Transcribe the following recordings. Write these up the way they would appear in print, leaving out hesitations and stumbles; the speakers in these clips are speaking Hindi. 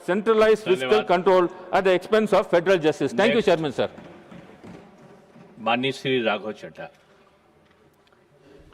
centralized fiscal control at the expense of federal justice. Thank you, Chairman, sir. माननीय Shri Raghav Chadha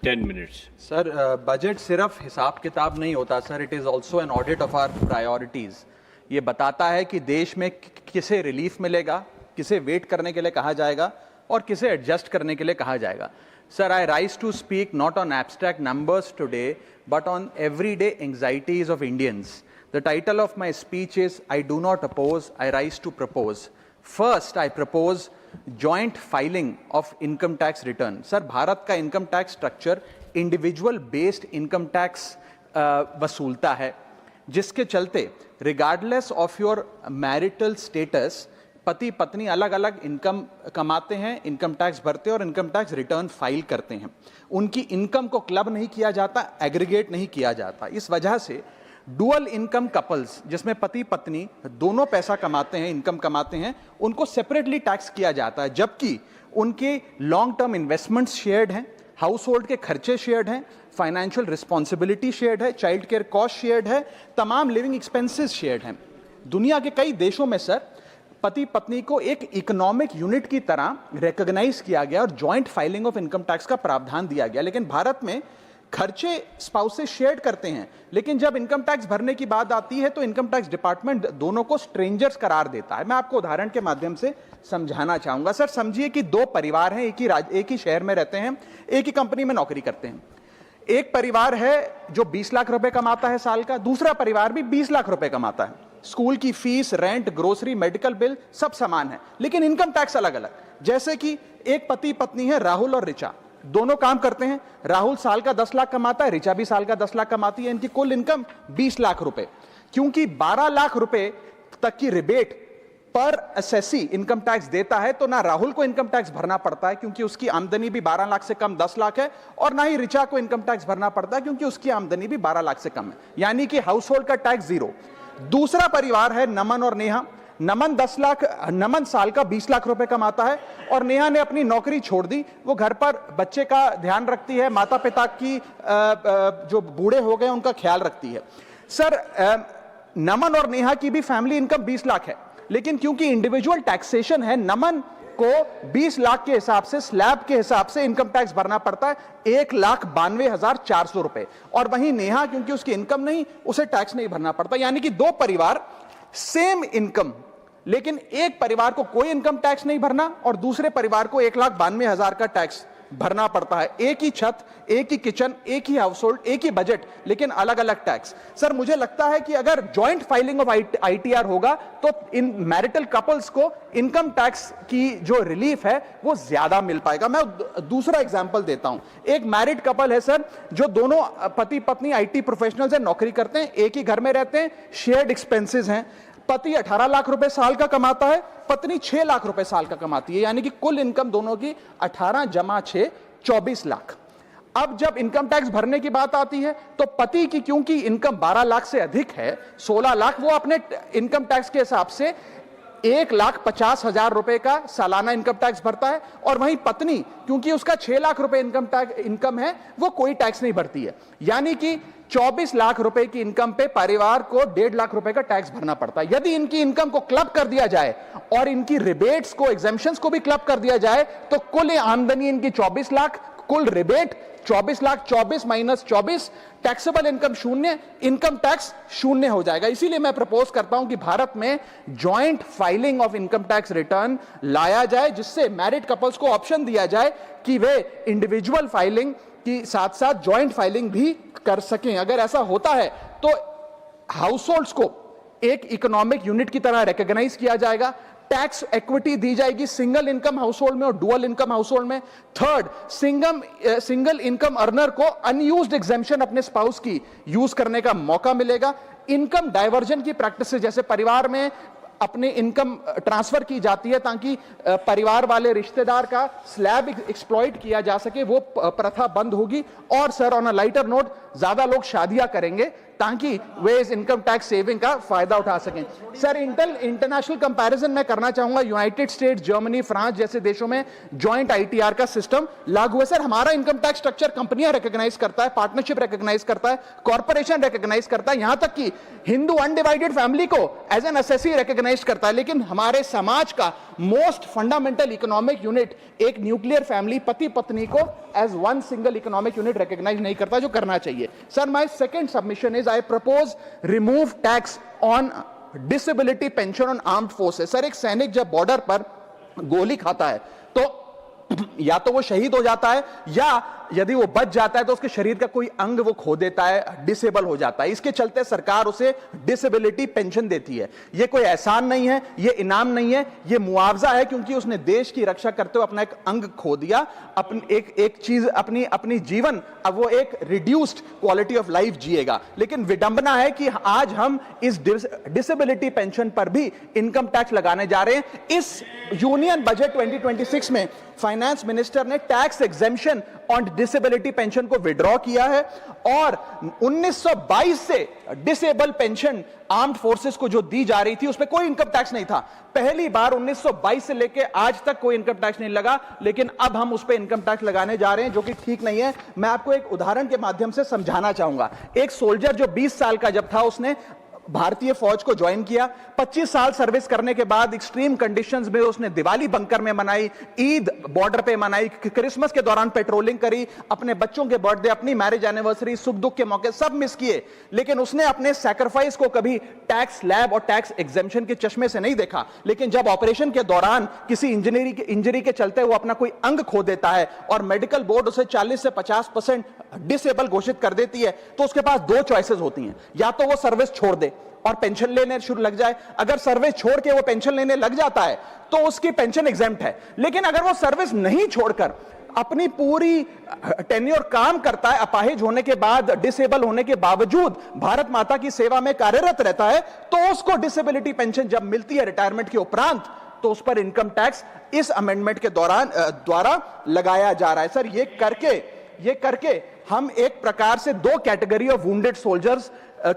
10 minutes. Sir budget सिर्फ हिसाब किताब नहीं होता sir, it is also an audit of our priorities. ये बताता है कि देश में किसे रिलीफ मिलेगा, किसे वेट करने के लिए कहा जाएगा और किसे एडजस्ट करने के लिए कहा जाएगा। Sir, I rise to speak not on abstract numbers today but on everyday anxieties of Indians. The title of my speech is I do not oppose, I rise to propose. First, I propose joint filing of income tax return. Sir, Bharat का income tax structure individual based income tax वसूलता है, जिसके चलते regardless of your marital status पति पत्नी अलग अलग इनकम कमाते हैं, इनकम टैक्स भरते हैं और इनकम टैक्स रिटर्न फाइल करते हैं। उनकी इनकम को क्लब नहीं किया जाता, एग्रीगेट नहीं किया जाता। इस वजह से डुअल इनकम कपल्स, जिसमें पति पत्नी दोनों पैसा कमाते हैं, इनकम कमाते हैं, उनको सेपरेटली टैक्स किया जाता है, जबकि उनके लॉन्ग टर्म इन्वेस्टमेंट्स शेयर्ड हैं, हाउस होल्ड के खर्चे शेयर्ड हैं, फाइनेंशियल रिस्पॉन्सिबिलिटी शेयर्ड है, चाइल्ड केयर कॉस्ट शेयर्ड है, तमाम लिविंग एक्सपेंसेस शेयर्ड हैं। दुनिया के कई देशों में सर पति पत्नी को एक इकोनॉमिक यूनिट की तरह रिकॉग्नाइज किया गया और joint filing of income tax का प्रावधान दिया गया। लेकिन भारत में खर्चे स्पाउसेस शेयर करते हैं, लेकिन जब इनकम टैक्स भरने की बात आती है तो इनकम टैक्स डिपार्टमेंट दोनों को स्ट्रेंजर्स करार देता है। मैं आपको उदाहरण के माध्यम से समझाना चाहूंगा। सर, समझिए कि दो परिवार हैं, एक ही शहर में रहते हैं, एक ही कंपनी में नौकरी करते हैं। एक परिवार है जो 20 लाख रुपए कमाता है साल का, दूसरा परिवार भी 20 लाख रुपए कमाता है। स्कूल की fees, rent, grocery, medical bill सब समान है, लेकिन इनकम टैक्स अलग अलग। जैसे कि एक पति पत्नी है, राहुल और ऋचा, दोनों काम करते हैं। राहुल साल का 10 लाख कमाता है, ऋचा भी साल का 10 लाख कमाती है। इनकी कुल इनकम 20 लाख रुपए। क्योंकि 12 लाख रुपए तक की रिबेट पर एसएससी इनकम टैक्स देता है, तो ना राहुल को इनकम टैक्स भरना पड़ता है क्योंकि उसकी आमदनी भी 12 लाख से कम 10 लाख है, और ना ही ऋचा को इनकम टैक्स भरना पड़ता है क्योंकि उसकी आमदनी भी 12 लाख से कम है, यानी कि हाउस होल्ड का टैक्स जीरो। दूसरा परिवार है नमन और नेहा। नमन साल का 20 लाख रुपए कमाता है और नेहा ने अपनी नौकरी छोड़ दी। वो घर पर बच्चे का ध्यान रखती है, माता पिता की जो बूढ़े हो गए उनका ख्याल रखती है। सर, नमन और नेहा की भी फैमिली इनकम 20 लाख है, लेकिन क्योंकि इंडिविजुअल टैक्सेशन है, नमन को 20 लाख के हिसाब से, स्लैब के हिसाब से इनकम टैक्स भरना पड़ता है 1,92,400 रुपए, और वहीं नेहा क्योंकि उसकी इनकम नहीं, उसे टैक्स नहीं भरना पड़ता। यानी कि दो परिवार, सेम इनकम, लेकिन एक परिवार को कोई इनकम टैक्स नहीं भरना और दूसरे परिवार को 1,92,000 का टैक्स भरना पड़ता है। एक ही छत, एक ही किचन, एक ही हाउस होल्ड, एक ही बजट, लेकिन अलग अलग टैक्स। सर, मुझे लगता है कि अगर जॉइंट फाइलिंग ऑफ आईटीआर होगा तो इन मैरिटल कपल्स को इनकम टैक्स की जो रिलीफ है वो ज्यादा मिल पाएगा। मैं दूसरा एग्जांपल देता हूं। एक मैरिड कपल है सर, जो दोनों पति पत्नी आईटी प्रोफेशनल्स हैं, नौकरी करते हैं, एक ही घर में रहते हैं, शेयर्ड एक्सपेंसेस हैं। पति 18 लाख रुपए साल का कमाता है, पत्नी 6 लाख रुपए साल का कमाती है, यानी कि कुल इनकम दोनों की 18 जमा 6 24 लाख। अब जब इनकम टैक्स भरने की बात आती है तो पति की क्योंकि इनकम 12 लाख से अधिक है, 16 लाख, वो अपने इनकम टैक्स के हिसाब से 1,50,000 रुपए का सालाना इनकम टैक्स भरता है, और वहीं पत्नी क्योंकि उसका 6 लाख रुपए इनकम है, वो कोई टैक्स नहीं भरती है। यानी कि 24 लाख रुपए की इनकम पे परिवार को 1.5 लाख रुपए का टैक्स भरना पड़ता है। यदि इनकी इनकम को क्लब कर दिया जाए और इनकी रिबेट्स को, एग्जेम्पशंस को भी क्लब कर दिया जाए, तो कुल आमदनी इनकी 24 लाख, कुल rebate 24 lakh, 24 minus 24, taxable income शून्य, इनकम टैक्स शून्य हो जाएगा। इसीलिए मैं प्रपोज करता हूं कि भारत में joint filing of income tax return लाया जाए, जिससे मैरिड कपल्स को ऑप्शन दिया जाए कि वे इंडिविजुअल फाइलिंग की साथ साथ जॉइंट फाइलिंग भी कर सकें। अगर ऐसा होता है तो हाउस होल्ड्स को एक इकोनॉमिक यूनिट की तरह रिकॉग्नाइज किया जाएगा, टैक्स इक्विटी दी जाएगी सिंगल इनकम हाउस होल्ड में और डुअल इनकम हाउस होल्ड में। थर्ड, सिंगल इनकम अर्नर को अनयूज्ड एग्जेम्पशन अपने स्पाउस की यूज करने का मौका मिलेगा। इनकम डाइवर्जन की प्रैक्टिस, जैसे परिवार में अपने इनकम ट्रांसफर की जाती है ताकि परिवार वाले रिश्तेदार का स्लैब एक्सप्लॉइट किया जा सके, वो प्रथा बंद होगी। और sir, on a lighter note, ज्यादा लोग शादियां करेंगे ताकि वे इस इनकम टैक्स सेविंग का फायदा उठा सकें। सर, इंटरनेशनल कंपैरिजन मैं करना चाहूंगा। यूनाइटेड स्टेट्स, जर्मनी, फ्रांस जैसे देशों में जॉइंट आईटीआर का सिस्टम लागू है। सर, हमारा इनकम टैक्स स्ट्रक्चर कंपनियां रिकॉग्नाइज करता है, पार्टनरशिप रिकॉग्नाइज करता है, कॉर्पोरेशन रिकॉग्नाइज करता है, यहां तक कि हिंदू अनडिवाइडेड फैमिली को एज एन एसएससी रिकॉग्नाइज करता है। लेकिन हमारे समाज का मोस्ट फंडामेंटल इकोनॉमिक यूनिट, एक न्यूक्लियर फैमिली, पति पत्नी को as one single economic unit recognise नहीं करता, जो करना चाहिए। Sir, my second submission is I propose remove tax on disability pension on armed forces. Sir, एक सैनिक जब बॉर्डर पर गोली खाता है तो या तो वो शहीद हो जाता है, या यदि वो बच जाता है तो उसके शरीर का कोई अंग वो खो देता है, डिसेबल हो जाता है। इसके चलते सरकार उसे डिसेबिलिटी पेंशन देती है। ये कोई एहसान नहीं है, ये इनाम नहीं है, ये मुआवजा है, क्योंकि उसने देश की रक्षा करते हुए अपना एक अंग खो दिया, अपनी एक चीज, अपनी जीवन, अब वो एक रिड्यूस्ड क्वालिटी ऑफ लाइफ जिएगा। लेकिन विडंबना है कि आज हम इस डिसेबिलिटी पेंशन पर भी इनकम टैक्स लगाने जा रहे हैं। इस यूनियन बजट 2026 में फाइनेंस मिनिस्टर ने tax exemption on disability pension को विड्रॉ किया है, और 1922 से डिसेबल पेंशन आर्म्ड फोर्सेस को जो दी जा रही थी उस पर कोई इनकम टैक्स नहीं था। पहली बार 1922 से लेके आज तक कोई इनकम टैक्स नहीं लगा, लेकिन अब हम उस पर इनकम टैक्स लगाने जा रहे हैं, जो कि ठीक नहीं है। मैं आपको एक उदाहरण के माध्यम से समझाना चाहूंगा। एक सोल्जर जो 20 साल का जब था, उसने भारतीय फौज को ज्वाइन किया। 25 साल सर्विस करने के बाद एक्सट्रीम कंडीशंस में उसने दिवाली बंकर में मनाई, ईद बॉर्डर पे मनाई, क्रिसमस के दौरान पेट्रोलिंग करी, अपने बच्चों के बर्थडे, अपनी मैरिज एनिवर्सरी, सुख दुख के मौके सब मिस किए। लेकिन उसने अपने सैक्रिफाइस को कभी टैक्स लैब और टैक्स एग्जेम्पशन के चश्मे से नहीं देखा। लेकिन जब ऑपरेशन के दौरान किसी इंजरी के चलते वो अपना कोई अंग खो देता है और मेडिकल बोर्ड उसे 40 से 50% डिसेबल घोषित कर देती है, तो उसके पास दो चॉइसेस होती हैं। या तो वो सर्विस छोड़ दे और पेंशन लेने शुरू लग जाए। अगर सर्विस छोड़ के वो पेंशन लेने लग जाता है तो उसकी पेंशन एग्जेम्प्ट है। लेकिन अगर वो सर्विस नहीं छोड़कर अपनी पूरी टेन्योर काम करता है, अपाहिज होने के बाद, डिसेबल होने के बावजूद भारत माता की सेवा में कार्यरत रहता है, तो उसको डिसेबिलिटी पेंशन जब मिलती है रिटायरमेंट के उपरांत, तो उस पर इनकम टैक्स इस अमेंडमेंट के द्वारा लगाया जा रहा है। सर, ये करके हम एक प्रकार से दो category of wounded soldiers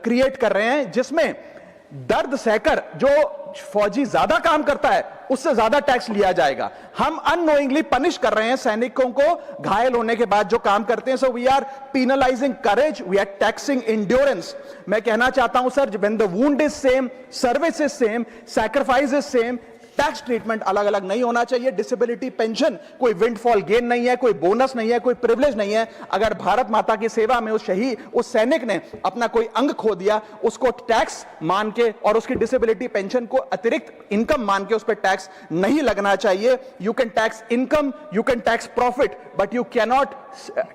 create कर रहे हैं, जिसमें दर्द सहकर जो फौजी ज्यादा काम करता है उससे ज्यादा टैक्स लिया जाएगा। हम अननोइंगली पनिश कर रहे हैं सैनिकों को घायल होने के बाद जो काम करते हैं। So we are penalising courage, we are taxing endurance. मैं कहना चाहता हूं sir, when the wound is same, service is same, sacrifice is same, tax treatment अलग अलग नहीं होना चाहिए। डिसेबिलिटी पेंशन कोई विंडफॉल गेन नहीं है, कोई बोनस नहीं है, कोई प्रिविलेज नहीं है। अगर भारत माता की सेवा में उस सैनिक ने अपना कोई अंग खो दिया, उसको टैक्स मान के और उसकी डिसेबिलिटी पेंशन को अतिरिक्त इनकम मान के उस पर टैक्स नहीं लगना चाहिए। You can tax income, you can tax profit, but you cannot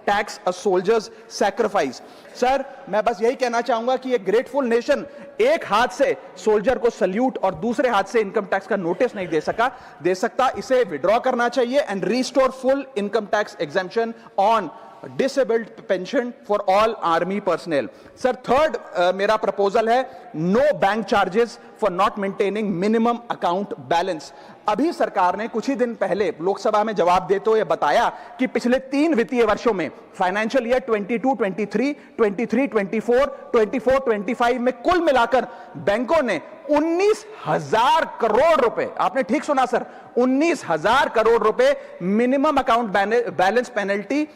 tax a soldiers sacrifice. Sir, मैं बस यही कहना चाहूंगा कि एक ग्रेटफुल नेशन एक हाथ से सोल्जर को सल्यूट और दूसरे हाथ से इनकम टैक्स का नोटिस नहीं दे सकता। इसे विड्रॉ करना चाहिए and restore full income tax exemption on disabled pension for all army personnel. Sir, third मेरा प्रपोजल है no bank charges for not maintaining minimum account balance. अभी सरकार ने कुछ ही दिन पहले लोकसभा में जवाब देते हुए बताया कि पिछले 3 वित्तीय वर्षों में, फाइनेंशियल ईयर 22-23, 23-24, 24-25 में कुल मिलाकर बैंकों ने 19,000 करोड़ रुपए, आपने ठीक सुना सर, 19,000 करोड़ रुपए minimum account balance penalty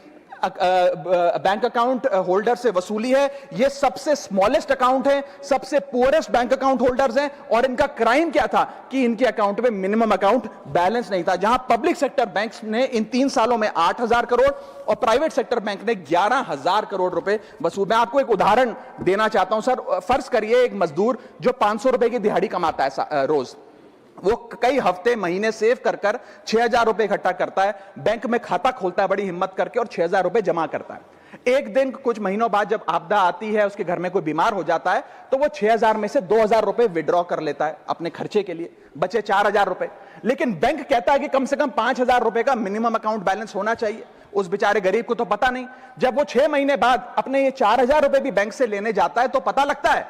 bank account holder से वसूली है। ये सबसे स्मॉलेस्ट अकाउंट है, सबसे पुअरेस्ट बैंक अकाउंट होल्डर्स हैं, और इनका क्राइम क्या था कि इनके अकाउंट में मिनिमम अकाउंट बैलेंस नहीं था। जहां पब्लिक सेक्टर बैंक्स ने इन 3 सालों में 8,000 करोड़ और प्राइवेट सेक्टर बैंक ने 11,000 करोड़ रुपए वसूल। मैं आपको एक उदाहरण देना चाहता हूं सर। फर्ज करिए एक मजदूर जो 500 रुपए की दिहाड़ी कमाता है रोज, वो कई हफ्ते महीने सेव कर 6,000 रुपए इकट्ठा करता है, बैंक में खाता खोलता है बड़ी हिम्मत करके और 6,000 रुपए जमा करता है। एक दिन कुछ महीनों बाद जब आपदा आती है, उसके घर में कोई बीमार हो जाता है, तो वो 6,000 में से 2,000 रुपए विड्रॉ कर लेता है अपने खर्चे के लिए, बचे 4,000 रुपए। लेकिन बैंक कहता है कि कम से कम 5,000 रुपए का मिनिमम अकाउंट बैलेंस होना चाहिए। उस बेचारे गरीब को तो पता नहीं। जब वो 6 महीने बाद अपने ये 4,000 रुपए भी बैंक से लेने जाता है, तो पता लगता है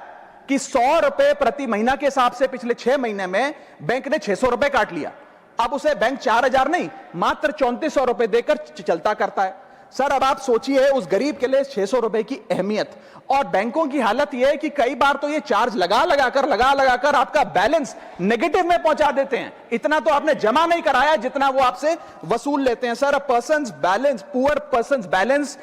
कि 100 रुपए प्रति महीना के हिसाब से पिछले 6 महीने में बैंक ने 600 रुपए काट लिया। अब उसे बैंक 4,000 नहीं, मात्र 3,400 रुपए देकर चलता करता है। सर अब आप सोचिए उस गरीब के लिए 600 रुपए की अहमियत, और बैंकों की हालत यह है कि कई बार तो ये चार्ज लगा लगाकर आपका बैलेंस नेगेटिव में पहुंचा देते हैं। इतना तो आपने जमा नहीं कराया जितना वो आपसे वसूल लेते हैं। Sir, poor persons balance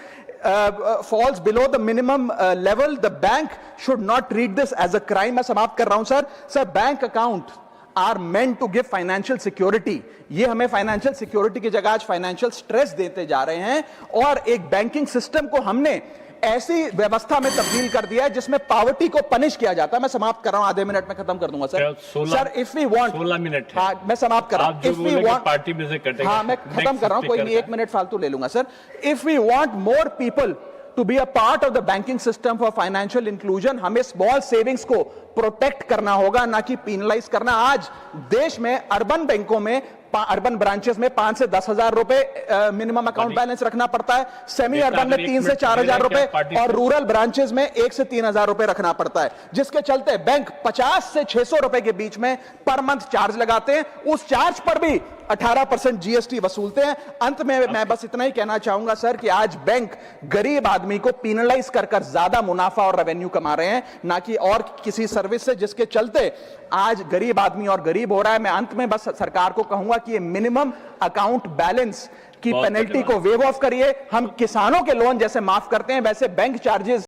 falls below the minimum level, the bank should not treat this as a crime। मैं समाप्त कर रहा हूं sir, bank account are meant to give financial security. ये हमें फाइनेंशियल सिक्योरिटी की जगह आज फाइनेंशियल स्ट्रेस देते जा रहे हैं, और एक बैंकिंग सिस्टम को हमने ऐसी व्यवस्था में तब्दील कर दिया है जिसमें पॉवर्टी को पनिश किया जाता है। मैं समाप्त कर रहा हूं, आधे मिनट में खत्म कर दूंगा sir. Sir, if we want 16 minute है। हाँ, मैं समाप्त कर रहा हूं। इफ वी वांट पार्टी में से कटेगा। हाँ, मैं खत्म कर रहा हूं, कोई नहीं, 1 मिनट फालतू ले लूंगा sir. If we want more people to be a part of the banking system for financial inclusion, हमें स्मॉल सेविंग्स को प्रोटेक्ट करना होगा, ना कि पीनलाइज करना। आज देश में अर्बन बैंकों में, अर्बन ब्रांचेस में 5 से 10 हजार रुपए मिनिमम अकाउंट बैलेंस रखना पड़ता है, सेमी अर्बन में 3 से 4 हजार रुपए, और रूरल ब्रांचेस में 1 से 3 हजार रुपए रखना पड़ता है, जिसके चलते बैंक 50 से 600 रुपए के बीच में पर मंथ चार्ज लगाते हैं। उस चार्ज पर भी 18% जीएसटी वसूलते हैं। अंत में मैं बस इतना ही कहना चाहूंगा सर कि आज बैंक गरीब आदमी को पीनलाइज कर ज्यादा मुनाफा और रेवेन्यू कमा रहे हैं, ना कि और किसी सर्विस से, जिसके चलते आज गरीब आदमी और गरीब हो रहा है। मैं अंत में बस सरकार को कहूंगा कि ये मिनिमम अकाउंट बैलेंस की पेनल्टी को वेव ऑफ करिए। हम किसानों के लोन जैसे माफ करते हैं, वैसे बैंक चार्जेस